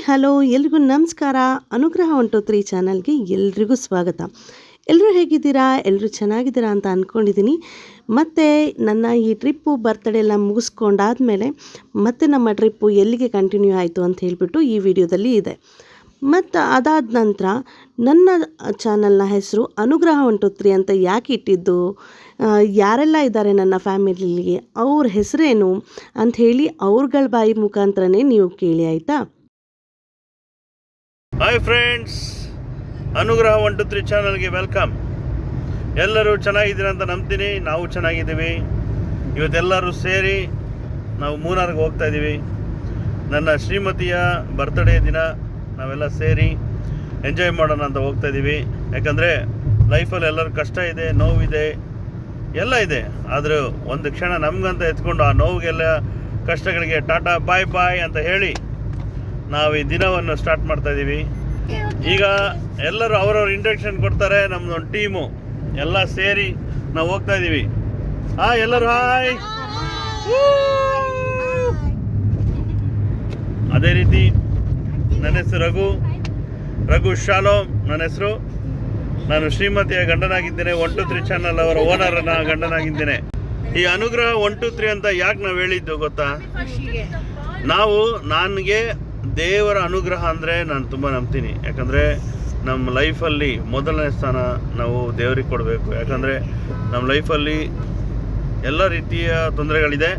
Hello ಎಲ್ರಿಗೂ ನಮಸ್ಕಾರ. ಅನುಗ್ರಹ 123 ಚಾನಲ್ಗೆ ಎಲ್ರಿಗೂ ಸ್ವಾಗತ. ಎಲ್ಲರೂ ಹೇಗಿದ್ದೀರಾ? ಎಲ್ಲರೂ ಚೆನ್ನಾಗಿದ್ದೀರಾ ಅಂತ ಅಂದ್ಕೊಂಡಿದ್ದೀನಿ. ಮತ್ತು ನನ್ನ ಈ ಟ್ರಿಪ್ಪು ಬರ್ತ್ಡೇ ಎಲ್ಲ ಮುಗಿಸ್ಕೊಂಡಾದಮೇಲೆ ಮತ್ತೆ ನಮ್ಮ ಟ್ರಿಪ್ಪು ಎಲ್ಲಿಗೆ ಕಂಟಿನ್ಯೂ ಆಯಿತು ಅಂತ ಹೇಳಿಬಿಟ್ಟು ಈ ವಿಡಿಯೋದಲ್ಲಿ ಇದೆ. ಮತ್ತು ಅದಾದ ನಂತರ ನನ್ನ ಚಾನಲ್ನ ಹೆಸರು ಅನುಗ್ರಹ 123 ಅಂತ ಯಾಕೆ ಇಟ್ಟಿದ್ದು, ಯಾರೆಲ್ಲ ಇದ್ದಾರೆ ನನ್ನ ಫ್ಯಾಮಿಲಿಲಿ, ಅವ್ರ ಹೆಸರೇನು ಅಂಥೇಳಿ ಅವ್ರಗಳ ಬಾಯಿ ಮುಖಾಂತರನೇ ನೀವು ಕೇಳಿ ಆಯಿತಾ. ಹಾಯ್ ಫ್ರೆಂಡ್ಸ್, ಅನುಗ್ರಹ 123 ಚಾನಲ್ಗೆ ವೆಲ್ಕಮ್. ಎಲ್ಲರೂ ಚೆನ್ನಾಗಿದ್ದೀರ ಅಂತ ನಂಬ್ತೀನಿ. ನಾವು ಚೆನ್ನಾಗಿದ್ದೀವಿ. ಇವತ್ತೆಲ್ಲರೂ ಸೇರಿ ನಾವು ಮೂನಾರ್ಗೆ ಹೋಗ್ತಾ ಇದ್ದೀವಿ. ನನ್ನ ಶ್ರೀಮತಿಯ ಬರ್ತ್ಡೇ ದಿನ ನಾವೆಲ್ಲ ಸೇರಿ ಎಂಜಾಯ್ ಮಾಡೋಣ ಅಂತ ಹೋಗ್ತಾ ಇದ್ದೀವಿ. ಯಾಕಂದರೆ ಲೈಫಲ್ಲಿ ಎಲ್ಲರೂ ಕಷ್ಟ ಇದೆ, ನೋವಿದೆ, ಎಲ್ಲ ಇದೆ. ಆದರೂ ಒಂದು ಕ್ಷಣ ನಮಗಂತ ಎತ್ಕೊಂಡು ಆ ನೋವಿಗೆಲ್ಲ ಕಷ್ಟಗಳಿಗೆ ಟಾಟಾ ಬಾಯ್ ಬಾಯ್ ಅಂತ ಹೇಳಿ ನಾವು ಈ ದಿನವನ್ನು ಸ್ಟಾರ್ಟ್ ಮಾಡ್ತಾ ಇದ್ದೀವಿ. ಈಗ ಎಲ್ಲರೂ ಅವರವ್ರ ಇಂಟ್ರಡಕ್ಷನ್ ಕೊಡ್ತಾರೆ. ನಮ್ಮದೊಂದು ಟೀಮು ಎಲ್ಲ ಸೇರಿ ನಾವು ಹೋಗ್ತಾ ಇದ್ದೀವಿ. ಎಲ್ಲರೂ ಹಾಯ್. ಅದೇ ರೀತಿ ನನ್ನ ಹೆಸರು ರಘು ಶಾಲೋಮ್ ನನ್ನ ಹೆಸರು. ನಾನು ಶ್ರೀಮತಿಯ ಗಂಡನಾಗಿದ್ದೇನೆ. 123 ಚಾನಲ್ ಅವರ ಓನರ್ನ ಗಂಡನಾಗಿದ್ದೇನೆ. ಈ ಅನುಗ್ರಹ 123 ಅಂತ ಯಾಕೆ ನಾವು ಹೇಳಿದ್ದು ಗೊತ್ತಾ? ನನಗೆ ದೇವರ ಅನುಗ್ರಹ ಅಂದರೆ ನಾನು ತುಂಬ ನಂಬ್ತೀನಿ. ಯಾಕಂದರೆ ನಮ್ಮ ಲೈಫಲ್ಲಿ ಮೊದಲನೇ ಸ್ಥಾನ ನಾವು ದೇವರಿಗೆ ಕೊಡಬೇಕು. ಯಾಕಂದರೆ ನಮ್ಮ ಲೈಫಲ್ಲಿ ಎಲ್ಲ ರೀತಿಯ ತೊಂದರೆಗಳಿದೆ.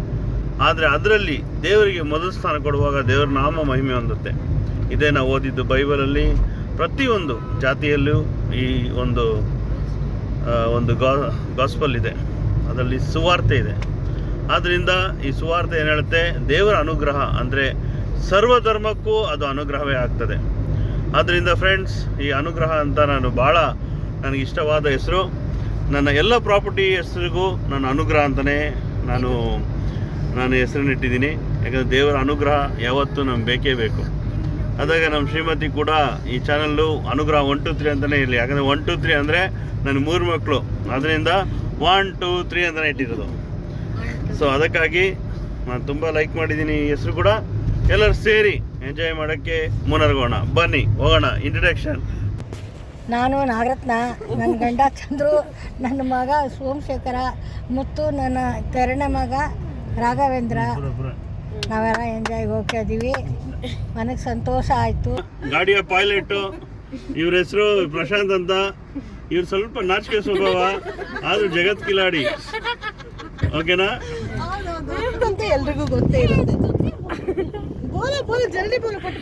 ಆದರೆ ಅದರಲ್ಲಿ ದೇವರಿಗೆ ಮೊದಲ ಸ್ಥಾನ ಕೊಡುವಾಗ ದೇವರ ನಾಮ ಮಹಿಮೆ ಹೊಂದುತ್ತೆ. ಇದೇ ನಾವು ಓದಿದ್ದು ಬೈಬಲಲ್ಲಿ. ಪ್ರತಿಯೊಂದು ಜಾತಿಯಲ್ಲೂ ಈ ಒಂದು ಗಾಸ್ಪಲ್ ಇದೆ, ಅದರಲ್ಲಿ ಸುವಾರ್ತೆ ಇದೆ. ಆದ್ದರಿಂದ ಈ ಸುವಾರ್ತೆ ಏನು ಹೇಳುತ್ತೆ? ದೇವರ ಅನುಗ್ರಹ ಅಂದರೆ ಸರ್ವಧರ್ಮಕ್ಕೂ ಅದು ಅನುಗ್ರಹವೇ ಆಗ್ತದೆ. ಆದ್ದರಿಂದ ಫ್ರೆಂಡ್ಸ್, ಈ ಅನುಗ್ರಹ ಅಂತ ನನಗೆ ಇಷ್ಟವಾದ ಹೆಸರು. ನನ್ನ ಎಲ್ಲ ಪ್ರಾಪರ್ಟಿ ಹೆಸರಿಗೂ ನಾನು ಅನುಗ್ರಹ ಅಂತಲೇ ನಾನು ಹೆಸರನ್ನಿಟ್ಟಿದ್ದೀನಿ. ಯಾಕಂದರೆ ದೇವರ ಅನುಗ್ರಹ ಯಾವತ್ತೂ ನಮ್ಗೆ ಬೇಕೇ ಬೇಕು. ಅದಾಗ ನಮ್ಮ ಶ್ರೀಮತಿ ಕೂಡ ಈ ಚಾನಲ್ಲು ಅನುಗ್ರಹ 123 ಅಂತಲೇ ಇರಲಿ. ಯಾಕಂದರೆ 123 ಅಂದರೆ ನನ್ನ 3 ಮಕ್ಕಳು, ಅದರಿಂದ 1 2 3 ಅಂತಲೇ ಇಟ್ಟಿರೋದು. ಸೊ ಅದಕ್ಕಾಗಿ ನಾನು ತುಂಬ ಲೈಕ್ ಮಾಡಿದ್ದೀನಿ ಈ ಹೆಸರು ಕೂಡ. ಎಲ್ಲರೂ ಸೇರಿ ಎಂಜಾಯ್ ಮಾಡೋಕ್ಕೆ ಮುನ್ನರ್ಗೋಣ. ಬನ್ನಿ ಹೋಗೋಣ. ಇಂಟ್ರಡಕ್ಷನ್: ನಾನು ನಾಗರತ್ನ, ನನ್ನ ಗಂಡ ಚಂದ್ರು, ನನ್ನ ಮಗ ಸೋಮಶೇಖರ, ಮುತ್ತು ನನ್ನ ತೆರಣ ಮಗ ರಾಘವೇಂದ್ರ. ನಾವೆಲ್ಲ ಎಂಜಾಯ್ ಹೋಗ್ತಾ ಇದ್ದೀವಿ. ನನಗೆ ಸಂತೋಷ ಆಯಿತು. ಗಾಡಿಯ ಪೈಲಟು ಇವ್ರ ಹೆಸರು ಪ್ರಶಾಂತ್ ಅಂತ. ಇವ್ರು ಸ್ವಲ್ಪ ನಾಚಿಕೆ ಸ್ವಭಾವ, ಆದರೂ ಜಗತ್ ಕಿಲಾಡಿ. ಓಕೆನಾ? ಎಲ್ರಿಗೂ ಗೊತ್ತೇ ಇರುತ್ತೆ. बोलो जल्दी बोलो पट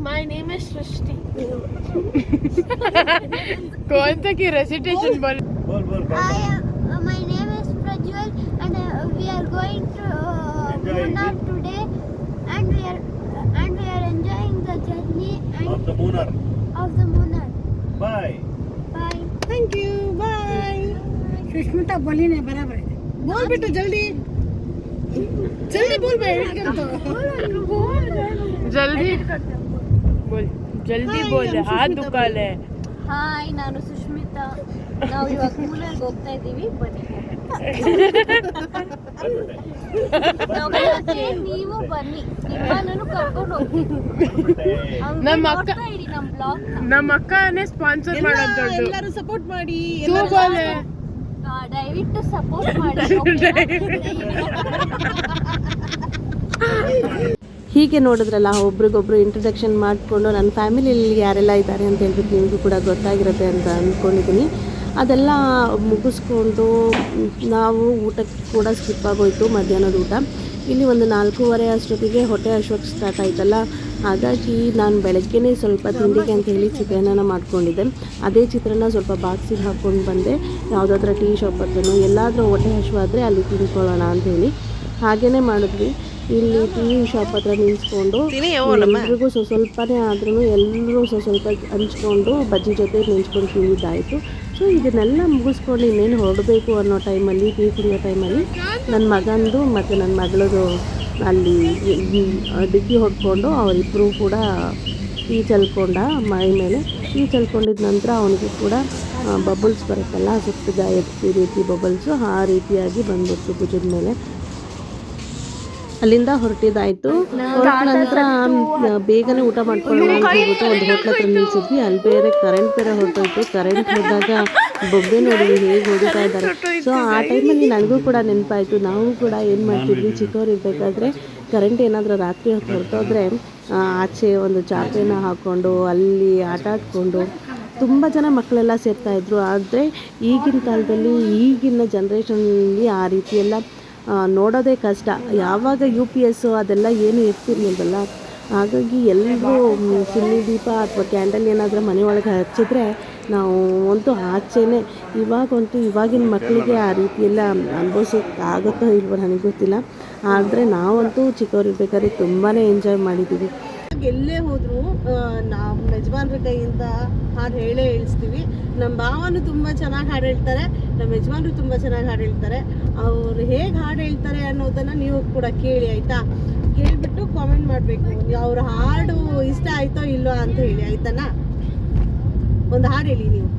My name is Srishti. कौन सा की रेसिटेशन बोल? My name is Prajwal and we are going to Munnar today and we are enjoying the journey of the Munnar. Bye. Thank you. Bye. Sushmita बोली नहीं बराबर है. बोल बेटा जल्दी बोल बे. जल्दी बोल, हाथ दुखाले. ಹಾಯ್, ನಾನು ಸುಷ್ಮಿತಾ. ನಾವು ಇವಾಗ ಮೂನಾರ್ಗೆ ಹೋಗ್ತಾ ಇದ್ದೀವಿ. ಬನ್ನಿ, ನೀವು ಬನ್ನಿ, ನಿಮ್ಮನ್ನು ಕರ್ಕೊಂಡು ಹೋಗ್ತೀವಿ. ನಮ್ಮ ಅಕ್ಕನೇ ಸ್ಪಾನ್ಸರ್ ಮಾಡೋದು. ಎಲ್ಲರೂ ಸಪೋರ್ಟ್ ಮಾಡಿ, ದಯವಿಟ್ಟು ಸಪೋರ್ಟ್ ಮಾಡಿ. ಹೀಗೆ ನೋಡಿದ್ರಲ್ಲ, ಒಬ್ರಿಗೊಬ್ರು ಇಂಟ್ರಡಕ್ಷನ್ ಮಾಡಿಕೊಂಡು ನನ್ನ ಫ್ಯಾಮಿಲಿಯಲ್ಲಿ ಯಾರೆಲ್ಲ ಇದ್ದಾರೆ ಅಂತ ಹೇಳ್ಬಿಟ್ಟು ನಿಮಗೂ ಕೂಡ ಗೊತ್ತಾಗಿರುತ್ತೆ ಅಂತ ಅಂದ್ಕೊಂಡಿದ್ದೀನಿ. ಅದೆಲ್ಲ ಮುಗಿಸ್ಕೊಂಡು ನಾವು ಊಟಕ್ಕೆ ಕೂಡ ಸ್ಕಿಪ್ ಆಗೋಯಿತು, ಮಧ್ಯಾಹ್ನದ ಊಟ. ಇಲ್ಲಿ ಒಂದು 4:30 ಅಷ್ಟೊತ್ತಿಗೆ ಹೊಟ್ಟೆ ಹಶ್ವಕ್ಕೆ ಸ್ಟಾರ್ಟ್ ಆಯ್ತಲ್ಲ. ಹಾಗಾಗಿ ನಾನು ಬೆಳಗ್ಗೆನೇ ಸ್ವಲ್ಪ ತಿಂಡಿಗೆ ಅಂತ ಹೇಳಿ ಚಿತ್ರಾನ್ನ ಮಾಡ್ಕೊಂಡಿದ್ದೆ. ಅದೇ ಚಿತ್ರಾನ್ನ ಸ್ವಲ್ಪ ಬಾಕ್ಸಿಗೆ ಹಾಕ್ಕೊಂಡು ಬಂದೆ. ಯಾವುದಾದ್ರೂ ಟೀ ಶಾಪ್ ಹತ್ರನೋ ಎಲ್ಲಾದರೂ ಹೊಟ್ಟೆ ಹಶ್ವಾದರೆ ಅಲ್ಲಿ ತಿನ್ಕೊಳ್ಳೋಣ ಅಂಥೇಳಿ ಹಾಗೇ ಮಾಡಿದ್ವಿ. ಇಲ್ಲಿ ಟೀ ಶಾಪ್ ಹತ್ರ ನಿಲ್ಸ್ಕೊಂಡು ಎಲ್ರಿಗೂ ಸ್ವಲ್ಪನೇ ಆದ್ರೂ ಎಲ್ಲರೂ ಸ್ವಲ್ಪ ಹಂಚ್ಕೊಂಡು ಬಜ್ಜಿ ಜೊತೆ ನೆಂಚ್ಕೊಂಡು ತಿಂದಿದ್ದಾಯಿತು. ಸೊ ಇದನ್ನೆಲ್ಲ ಮುಗಿಸ್ಕೊಂಡು ಇನ್ನೇನು ಹೊರಡಬೇಕು ಅನ್ನೋ ಟೈಮಲ್ಲಿ, ಟೀ ಕುಡಿಯೋ ಟೈಮಲ್ಲಿ ನನ್ನ ಮಗಂದು ಮತ್ತು ನನ್ನ ಮಗಳದು ಅಲ್ಲಿ ಡಿಗ್ಗಿ ಹೊಡ್ಕೊಂಡು ಅವರಿಬ್ಬರು ಕೂಡ ಟೀ ಚಲ್ಕೊಂಡ ಮೈ ಮೇಲೆ. ಟೀ ಚಲ್ಕೊಂಡಿದ ನಂತರ ಅವನಿಗೆ ಕೂಡ ಬಬಲ್ಸ್ ಬರುತ್ತಲ್ಲ, ಸುತ್ತದ ಈ ರೀತಿ ಬಬಲ್ಸು ಆ ರೀತಿಯಾಗಿ ಬಂದ್ಬಿಡ್ತು ಭುಜದ ಮೇಲೆ. ಅಲ್ಲಿಂದ ಹೊರಟಿದ್ದಾಯಿತು. ಹೊರಟ ನಂತರ ಬೇಗನೆ ಊಟ ಮಾಡ್ಕೊಳ್ಳೋಣ ಅಂತ ಹೇಳ್ಬಿಟ್ಟು ಒಂದು ಹೋಟ್ಲ್ ಹತ್ರ ನಿಲ್ಸಿದ್ವಿ. ಅಲ್ಲಿ ಬೇರೆ ಕರೆಂಟ್ ಬೇರೆ ಹೊರಟೋಯ್ತು. ಕರೆಂಟ್ ಹೋದಾಗ ಬೊಬ್ಬೆ ನೋಡಿ ಹೇಗೆ ಹೊಡಿತಾ ಇದ್ದಾರೆ. ಸೊ ಆ ಟೈಮಲ್ಲಿ ನನಗೂ ಕೂಡ ನೆನಪಾಯಿತು. ನಾವು ಕೂಡ ಏನು ಮಾಡ್ತಿದ್ವಿ ಚಿಕ್ಕವ್ರು ಇರಬೇಕಾದ್ರೆ ಕರೆಂಟ್ ಏನಾದರೂ ರಾತ್ರಿ ಹೊತ್ತು ಹೊರಟೋದ್ರೆ ಆಚೆ ಒಂದು ಚಾಪೆನ ಹಾಕ್ಕೊಂಡು ಅಲ್ಲಿ ಆಟ ಆಡಿಕೊಂಡು ತುಂಬ ಜನ ಮಕ್ಕಳೆಲ್ಲ ಸೇರ್ತಾಯಿದ್ರು. ಆದರೆ ಈಗಿನ ಕಾಲದಲ್ಲಿ ಈಗಿನ ಜನ್ರೇಷನಲ್ಲಿ ಆ ರೀತಿಯೆಲ್ಲ ನೋಡೋದೇ ಕಷ್ಟ. ಯಾವಾಗ UPS ಅದೆಲ್ಲ ಏನು ಇರ್ತಿರ್ಲಿಲ್ವಲ್ಲ, ಹಾಗಾಗಿ ಎಲ್ಲರೂ ಚಿನ್ನಿ ದೀಪ ಅಥವಾ ಕ್ಯಾಂಡಲ್ ಏನಾದರೂ ಮನೆ ಒಳಗೆ ಹಚ್ಚಿದ್ರೆ ನಾವು ಅಂತೂ ಆಚೆನೇ. ಇವಾಗಿನ ಮಕ್ಕಳಿಗೆ ಆ ರೀತಿಯೆಲ್ಲ ಅನುಭವಿಸೋಕ್ಕೆ ಆಗುತ್ತೋ ಇಲ್ವೋ ನನಗೆ ಗೊತ್ತಿಲ್ಲ. ಆದರೆ ನಾವಂತೂ ಚಿಕ್ಕವರಿರ್ಬೇಕಾದ್ರೆ ತುಂಬಾ ಎಂಜಾಯ್ ಮಾಡಿದ್ದೀವಿ. ಎಲ್ಲೇ ಹೋದರೂ ನಾವು ಯಜಮಾನ್ರ ಕೈಯಿಂದ ಹಾಡು ಹೇಳೇ ಹೇಳಿಸ್ತೀವಿ. ನಮ್ಮ ಭಾವನೂ ತುಂಬ ಚೆನ್ನಾಗಿ ಹಾಡು ಹೇಳ್ತಾರೆ, ನಮ್ಮ ಯಜಮಾನ್ರು ತುಂಬ ಚೆನ್ನಾಗಿ ಹಾಡು ಹೇಳ್ತಾರೆ. ಅವರು ಹೇಗೆ ಹಾಡು ಹೇಳ್ತಾರೆ ಅನ್ನೋದನ್ನು ನೀವು ಕೂಡ ಕೇಳಿ, ಆಯಿತಾ? ಕೇಳಿಬಿಟ್ಟು ಕಾಮೆಂಟ್ ಮಾಡಬೇಕು, ಅವ್ರ ಹಾಡು ಇಷ್ಟ ಆಯಿತೋ ಇಲ್ಲೋ ಅಂತ ಹೇಳಿ, ಆಯ್ತಾನಾ? ಒಂದು ಹಾಡು ಹೇಳಿ ನೀವು.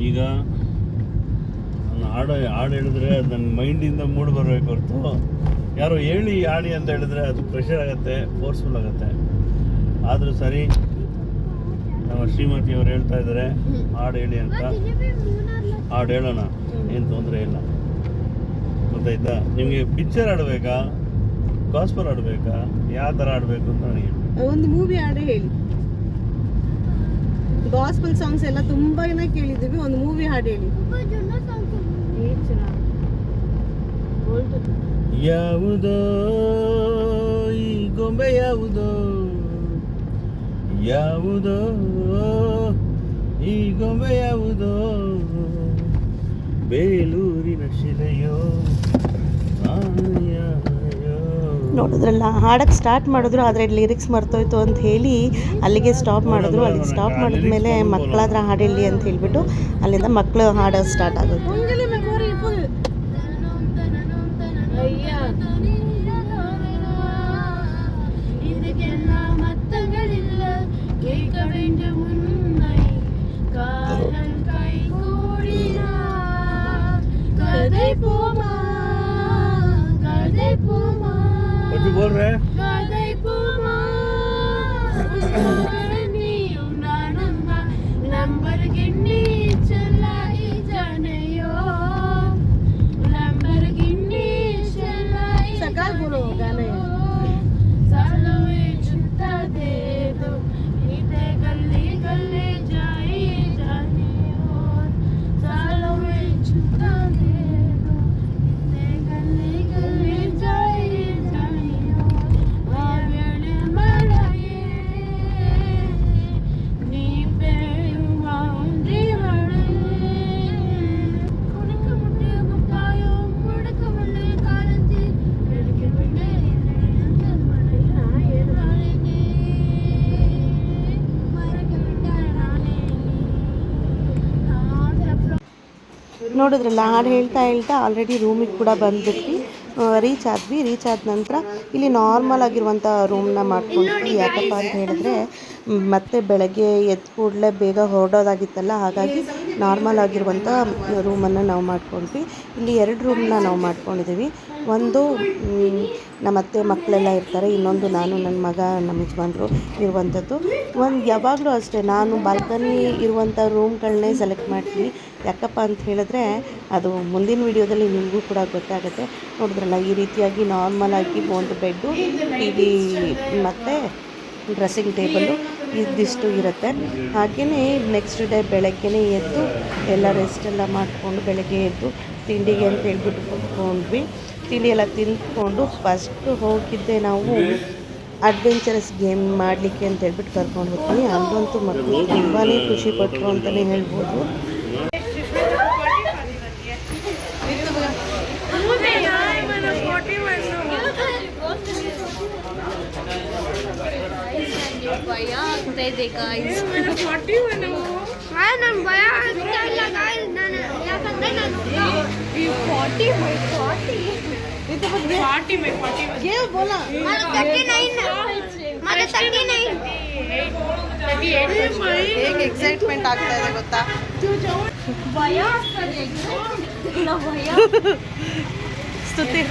ಈಗ ನಾನು ಹಾಡು ಹೇಳಿದ್ರೆ ಅದು ನನ್ನ ಮೈಂಡಿಂದ ಮೂಡ್ ಬರಬೇಕು ಹೊರತು ಯಾರೋ ಹಾಡಿ ಅಂತ ಹೇಳಿದ್ರೆ ಅದು ಪ್ರೆಷರ್ ಆಗುತ್ತೆ, ಫೋರ್ಸ್ಫುಲ್ ಆಗುತ್ತೆ. ಆದರೂ ಸರಿ, ನಮ್ಮ ಶ್ರೀಮತಿ ಅವ್ರು ಹೇಳ್ತಾ ಇದ್ದಾರೆ ಹಾಡು ಹೇಳಿ ಅಂತ. ಹಾಡು ಹೇಳೋಣ, ಏನು ತೊಂದರೆ ಇಲ್ಲ. ಗೊತ್ತಾಯ್ತಾ? ನಿಮಗೆ ಪಿಕ್ಚರ್ ಆಡಬೇಕಾ, ಗಾಸ್ಪಲ್ ಆಡಬೇಕಾ, ಯಾವ ಥರ ಆಡಬೇಕು ಅಂತ ನನಗೆ ಒಂದು ಮೂವಿ ಹಾಡು ಹೇಳಿ. ಗಾಸ್ಪಲ್ ಸಾಂಗ್ಸ್ ಎಲ್ಲ ತುಂಬಾ ಕೇಳಿದ್ದೀವಿ, ಒಂದು ಮೂವಿ ಹಾಡು ಹೇಳಿ. ಯಾವುದೋ ಈ ಗೊಂಬೆ ಯಾವುದೋ, ಯಾವುದೋ ಈ ಗೊಂಬೆ ಯಾವುದೋ, ಬೇಲೂರಿನ ಶಿಲೆಯೋ. ನೋಡಿದ್ರಲ್ಲ, ಹಾಡಕ್ಕೆ ಸ್ಟಾರ್ಟ್ ಮಾಡಿದ್ರು, ಆದರೆ ಲಿರಿಕ್ಸ್ ಮರ್ತೋಯ್ತು ಅಂತ ಹೇಳಿ ಅಲ್ಲಿಗೆ ಸ್ಟಾಪ್ ಮಾಡಿದ್ರು. ಅಲ್ಲಿಗೆ ಸ್ಟಾಪ್ ಮಾಡಿದ್ಮೇಲೆ ಮಕ್ಕಳಾದ್ರೆ ಹಾಡು ಹೇಳಿ ಅಂತ ಹೇಳ್ಬಿಟ್ಟು ಅಲ್ಲಿಂದ ಮಕ್ಕಳು ಹಾಡೋದು ಸ್ಟಾರ್ಟ್ ಆಗುತ್ತೆ. बोल रहे हैं सकाळ बोलो गाणं ನೋಡಿದ್ರಲ್ಲ, ಹಾಡು ಹೇಳ್ತಾ ಆಲ್ರೆಡಿ ರೂಮಿಗೆ ಕೂಡ ಬಂದ್ಬಿಟ್ವಿ. ರೀಚ್ ಆದ ನಂತರ ಇಲ್ಲಿ ನಾರ್ಮಲ್ ಆಗಿರುವಂಥ ರೂಮ್ನ ಮಾಡ್ಕೊಂಡ್ವಿ. ಯಾಕಪ್ಪ ಅಂತ ಹೇಳಿದ್ರೆ ಮತ್ತೆ ಬೆಳಗ್ಗೆ ಎದ್ದು ಕೂಡಲೇ ಬೇಗ ಹೊರಡೋದಾಗಿತ್ತಲ್ಲ, ಹಾಗಾಗಿ ನಾರ್ಮಲ್ ಆಗಿರುವಂಥ ರೂಮನ್ನು ನಾವು ಮಾಡ್ಕೊಂಡ್ವಿ. ಇಲ್ಲಿ 2 ರೂಮ್ನ ನಾವು ಮಾಡ್ಕೊಂಡಿದ್ದೀವಿ. ಒಂದು ನಮ್ಮ ಅತ್ತೆ ಮಕ್ಕಳೆಲ್ಲ ಇರ್ತಾರೆ, ಇನ್ನೊಂದು ನಾನು, ನನ್ನ ಮಗ, ನಮ್ಮ ಯಜಮಾನ್ರು ಇರುವಂಥದ್ದು. ಯಾವಾಗಲೂ ಅಷ್ಟೇ ನಾನು ಬಾಲ್ಕನಿ ಇರುವಂಥ ರೂಮ್ಗಳನ್ನೇ ಸೆಲೆಕ್ಟ್ ಮಾಡ್ತೀನಿ. ಯಾಕಪ್ಪ ಅಂತ ಹೇಳಿದ್ರೆ ಅದು ಮುಂದಿನ ವೀಡಿಯೋದಲ್ಲಿ ನಿಮಗೂ ಕೂಡ ಗೊತ್ತಾಗುತ್ತೆ. ನೋಡಿದ್ರಲ್ಲ, ಈ ರೀತಿಯಾಗಿ ನಾರ್ಮಲ್ ಆಗಿ ಒಂದು ಬೆಡ್ಡು, ಟಿವಿ ಮತ್ತು ಡ್ರೆಸ್ಸಿಂಗ್ ಟೇಬಲ್ಲು ಇದಿಷ್ಟು ಇರುತ್ತೆ. ಹಾಗೆಯೇ ನೆಕ್ಸ್ಟ್ ಡೇ ಬೆಳಗ್ಗೆನೇ ಎದ್ದು ಎಲ್ಲ ರೆಸ್ಟೆಲ್ಲ ಮಾಡಿಕೊಂಡು ಬೆಳಗ್ಗೆ ಎದ್ದು ತಿಂಡಿಗೆ ಅಂತ ಹೇಳ್ಬಿಟ್ಟು ಕೂತ್ಕೊಂಡ್ವಿ. ತಿಂಡಿ ಎಲ್ಲ ತಿಂದ್ಕೊಂಡು ಫಸ್ಟು ಹೋಗಿದ್ದೆ ನಾವು ಅಡ್ವೆಂಚರಸ್ ಗೇಮ್ ಮಾಡಲಿಕ್ಕೆ ಅಂತ ಹೇಳ್ಬಿಟ್ಟು ಕರ್ಕೊಂಡು ಹೋಗ್ತೀನಿ. ಅಲ್ಲಂತೂ ಮಕ್ಕಳು ತುಂಬಾ ಖುಷಿಪಟ್ಟರು ಅಂತಲೇ ಹೇಳ್ಬೋದು. ಭಯ ಆಗ್ತಾ ಇದೆ ಗಾಯ್ಸ್. ನಾನು ಭಯ ಆಗ್ತಾ ಇಲ್ಲ ಗಾಯ್ಸ್. ನಾನು ಯಾಕಂದ್ರೆ ನಾನು 40 बोला 39 ಹೇಗೆ ಎಕ್ಸೈಟ್ಮೆಂಟ್ ಆಗ್ತಾ ಇದೆ ಗೊತ್ತಾ? ಸ್ತುತಿ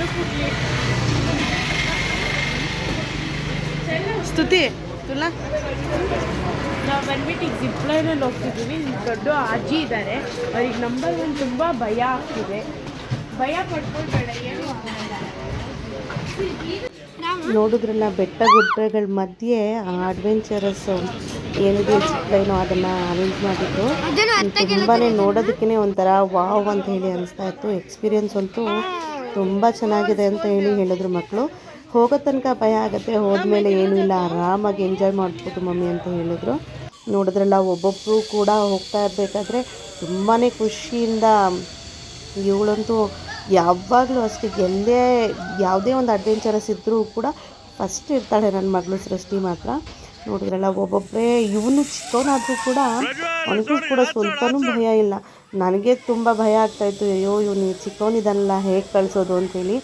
ಸ್ತುತಿ ತುಲಾ ನಾವು ಬಂದ್ಬಿಟ್ಟು ಈಗ ಜಿಪ್ ಲೈನಲ್ಲಿ ಹೋಗ್ತಿದ್ದೀವಿ. ಇಲ್ಲಿ ದೊಡ್ಡ ಅಜ್ಜಿ ಇದ್ದಾರೆ. ಅವ್ರಿಗೆ ನಂಬರ್ 1 ತುಂಬ ಭಯ ಆಗ್ತಿದೆ. ಭಯ ಪಡ್ಕೊಳ್ಬೇಡ, ಏನು ಆಗಲ್ಲ. ನೋಡಿದ್ರಲ್ಲ, ಬೆಟ್ಟ ಗುಡ್ಡಗಳ ಮಧ್ಯೆ ಅಡ್ವೆಂಚರಸ್ ಏನಿದೆ ಜಿಪ್ ಲೈನು ಅದನ್ನು ಅರೇಂಜ್ ಮಾಡಿದ್ರು. ತುಂಬಾ ನೋಡೋದಕ್ಕೇ ಒಂಥರ ವಾವ್ ಅಂತ ಹೇಳಿ ಅನಿಸ್ತಾ ಇತ್ತು. ಎಕ್ಸ್ಪೀರಿಯನ್ಸ್ ಅಂತೂ ತುಂಬ ಚೆನ್ನಾಗಿದೆ ಅಂತ ಹೇಳಿದ್ರು ಮಕ್ಕಳು. ಹೋಗೋ ತನಕ ಭಯ ಆಗುತ್ತೆ, ಹೋದ್ಮೇಲೆ ಏನೂ ಇಲ್ಲ, ಆರಾಮಾಗಿ ಎಂಜಾಯ್ ಮಾಡ್ಬೋದು ಮಮ್ಮಿ ಅಂತ ಹೇಳಿದ್ರು. ನೋಡಿದ್ರಲ್ಲ, ಒಬ್ಬೊಬ್ಬರು ಕೂಡ ಹೋಗ್ತಾ ಇರಬೇಕಾದ್ರೆ ತುಂಬಾ ಖುಷಿಯಿಂದ, ಇವಳಂತೂ ಯಾವಾಗಲೂ ಅಷ್ಟೇ ಯಾವುದೇ ಒಂದು ಅಡ್ವೆಂಚರಸ್ ಇದ್ದರೂ ಕೂಡ ಫಸ್ಟ್ ಇರ್ತಾಳೆ ನನ್ನ ಮಗಳು ಸೃಷ್ಟಿ ಮಾತ್ರ. ನೋಡಿದ್ರಲ್ಲ, ಒಬ್ಬೊಬ್ಬರೇ ಇವನು ಚಿಕ್ಕವನಾದರೂ ಕೂಡ ಅವನಿಗೂ ಕೂಡ ಸ್ವಲ್ಪನೂ ಭಯ ಇಲ್ಲ. ನನಗೆ ತುಂಬ ಭಯ ಆಗ್ತಾಯಿತ್ತು, ಅಯ್ಯೋ ಇವನು ಚಿಕ್ಕವನಿದಲ್ಲ ಹೇಗೆ ಕಳಿಸೋದು ಅಂಥೇಳಿ.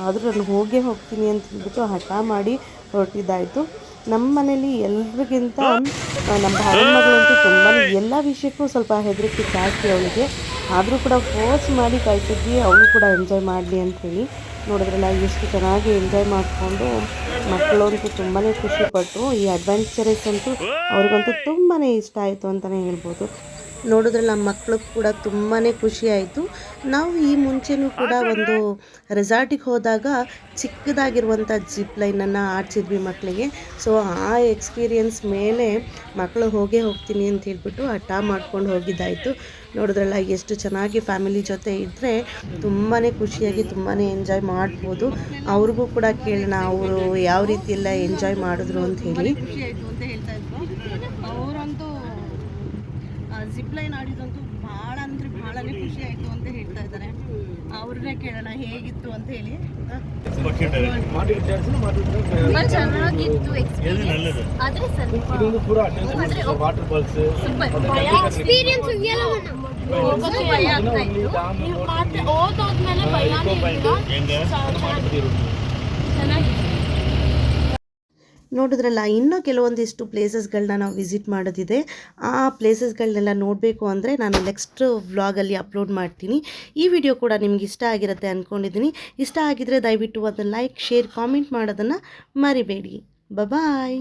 ಆದರೂ ನಾನು ಹೋಗ್ತೀನಿ ಅಂತ ಹೇಳ್ಬಿಟ್ಟು ಹಠ ಮಾಡಿ ಹೊರಟಿದ್ದಾಯಿತು. ನಮ್ಮ ಮನೇಲಿ ಎಲ್ರಿಗಿಂತ ನಮ್ಮ ಭಾವನ ಮಗಳಂತೂ ತುಂಬಾ ಎಲ್ಲ ವಿಷಯಕ್ಕೂ ಸ್ವಲ್ಪ ಹೆದರಿಕೆ ಜಾಸ್ತಿ ಅವಳಿಗೆ. ಆದರೂ ಕೂಡ ಫೋರ್ಸ್ ಮಾಡಿ ಕಳಿಸಿದ್ವಿ, ಅವಳು ಕೂಡ ಎಂಜಾಯ್ ಮಾಡಲಿ ಅಂಥೇಳಿ. ನೋಡಿದ್ರಲ್ಲ, ಎಷ್ಟು ಚೆನ್ನಾಗಿ ಎಂಜಾಯ್ ಮಾಡಿಕೊಂಡು ಮಕ್ಕಳಂತೂ ತುಂಬಾ ಖುಷಿಪಟ್ಟರು. ಈ ಅಡ್ವೆಂಚರಸ್ ಅಂತೂ ಅವ್ರಿಗಂತೂ ತುಂಬಾ ಇಷ್ಟ ಆಯಿತು ಅಂತಲೇ ಹೇಳ್ಬೋದು. ನೋಡಿದ್ರಲ್ಲ, ಮಕ್ಕಳು ಕೂಡ ತುಂಬಾ ಖುಷಿ ಆಯಿತು. ನಾವು ಈ ಮುಂಚೆನೂ ಕೂಡ ಒಂದು ರೆಸಾರ್ಟಿಗೆ ಹೋದಾಗ ಚಿಕ್ಕದಾಗಿರುವಂಥ ಜಿಪ್ ಲೈನನ್ನು ಆಡಿಸಿದ್ವಿ ಮಕ್ಕಳಿಗೆ. ಸೊ ಆ ಎಕ್ಸ್ಪೀರಿಯನ್ಸ್ ಮೇಲೆ ಮಕ್ಕಳು ಹೋಗ್ತೀನಿ ಅಂತ ಹೇಳ್ಬಿಟ್ಟು ಹಠ ಮಾಡ್ಕೊಂಡು ಹೋಗಿದ್ದಾಯಿತು. ನೋಡಿದ್ರಲ್ಲ, ಎಷ್ಟು ಚೆನ್ನಾಗಿ ಫ್ಯಾಮಿಲಿ ಜೊತೆ ಇದ್ದರೆ ತುಂಬಾ ಖುಷಿಯಾಗಿ ತುಂಬಾ ಎಂಜಾಯ್ ಮಾಡ್ಬೋದು. ಅವ್ರಿಗೂ ಕೂಡ ಕೇಳೋಣ ಅವರು ಯಾವ ರೀತಿ ಎಲ್ಲ ಎಂಜಾಯ್ ಮಾಡಿದ್ರು ಅಂತ ಹೇಳಿ. ಖುಷಿ ಆಯಿತು ಅಂತ ಹೇಳ್ತಾ ಇದ್ರು ಅವರಂತೂ. ಜಿಪ್ ಲೈನ್ ಆಡಿದಂತೂ ಭಾಳ ಅಂದರೆ ಭಾಳನೇ ಖುಷಿ ಆಯಿತು ಅಂತ ಹೇಳ್ತಾ ಇದ್ದಾರೆ. ಅವ್ರನ್ನೇ ಕೇಳೋಣ ಹೇಗಿತ್ತು ಅಂತ ಹೇಳಿ. ಚೆನ್ನಾಗಿತ್ತು ಎಕ್ಸ್ಪೀರಿಯನ್ಸ್. ಆದ್ರೆ ಎಕ್ಸ್ಪೀರಿಯನ್ಸ್ ಭಯ ಆಗ್ತಾ ಇತ್ತು. ಓದೋದ್ಮೇಲೆ ಭಯನೇ ಚೆನ್ನಾಗಿ. ನೋಡಿದ್ರಲ್ಲ, ಇನ್ನೂ ಕೆಲವೊಂದಿಷ್ಟು ಪ್ಲೇಸಸ್ಗಳನ್ನ ನಾವು ವಿಸಿಟ್ ಮಾಡೋದಿದೆ. ಆ ಪ್ಲೇಸಸ್ಗಳನ್ನೆಲ್ಲ ನೋಡಬೇಕು ಅಂದರೆ ನಾನು ನೆಕ್ಸ್ಟ್ ವ್ಲಾಗಲ್ಲಿ ಅಪ್ಲೋಡ್ ಮಾಡ್ತೀನಿ. ಈ ವಿಡಿಯೋ ಕೂಡ ನಿಮ್ಗೆ ಇಷ್ಟ ಆಗಿರುತ್ತೆ ಅಂದ್ಕೊಂಡಿದ್ದೀನಿ. ಇಷ್ಟ ಆಗಿದರೆ ದಯವಿಟ್ಟು ಅದನ್ನು ಲೈಕ್, ಶೇರ್, ಕಾಮೆಂಟ್ ಮಾಡೋದನ್ನು ಮರಿಬೇಡಿ. ಬಾಯ್.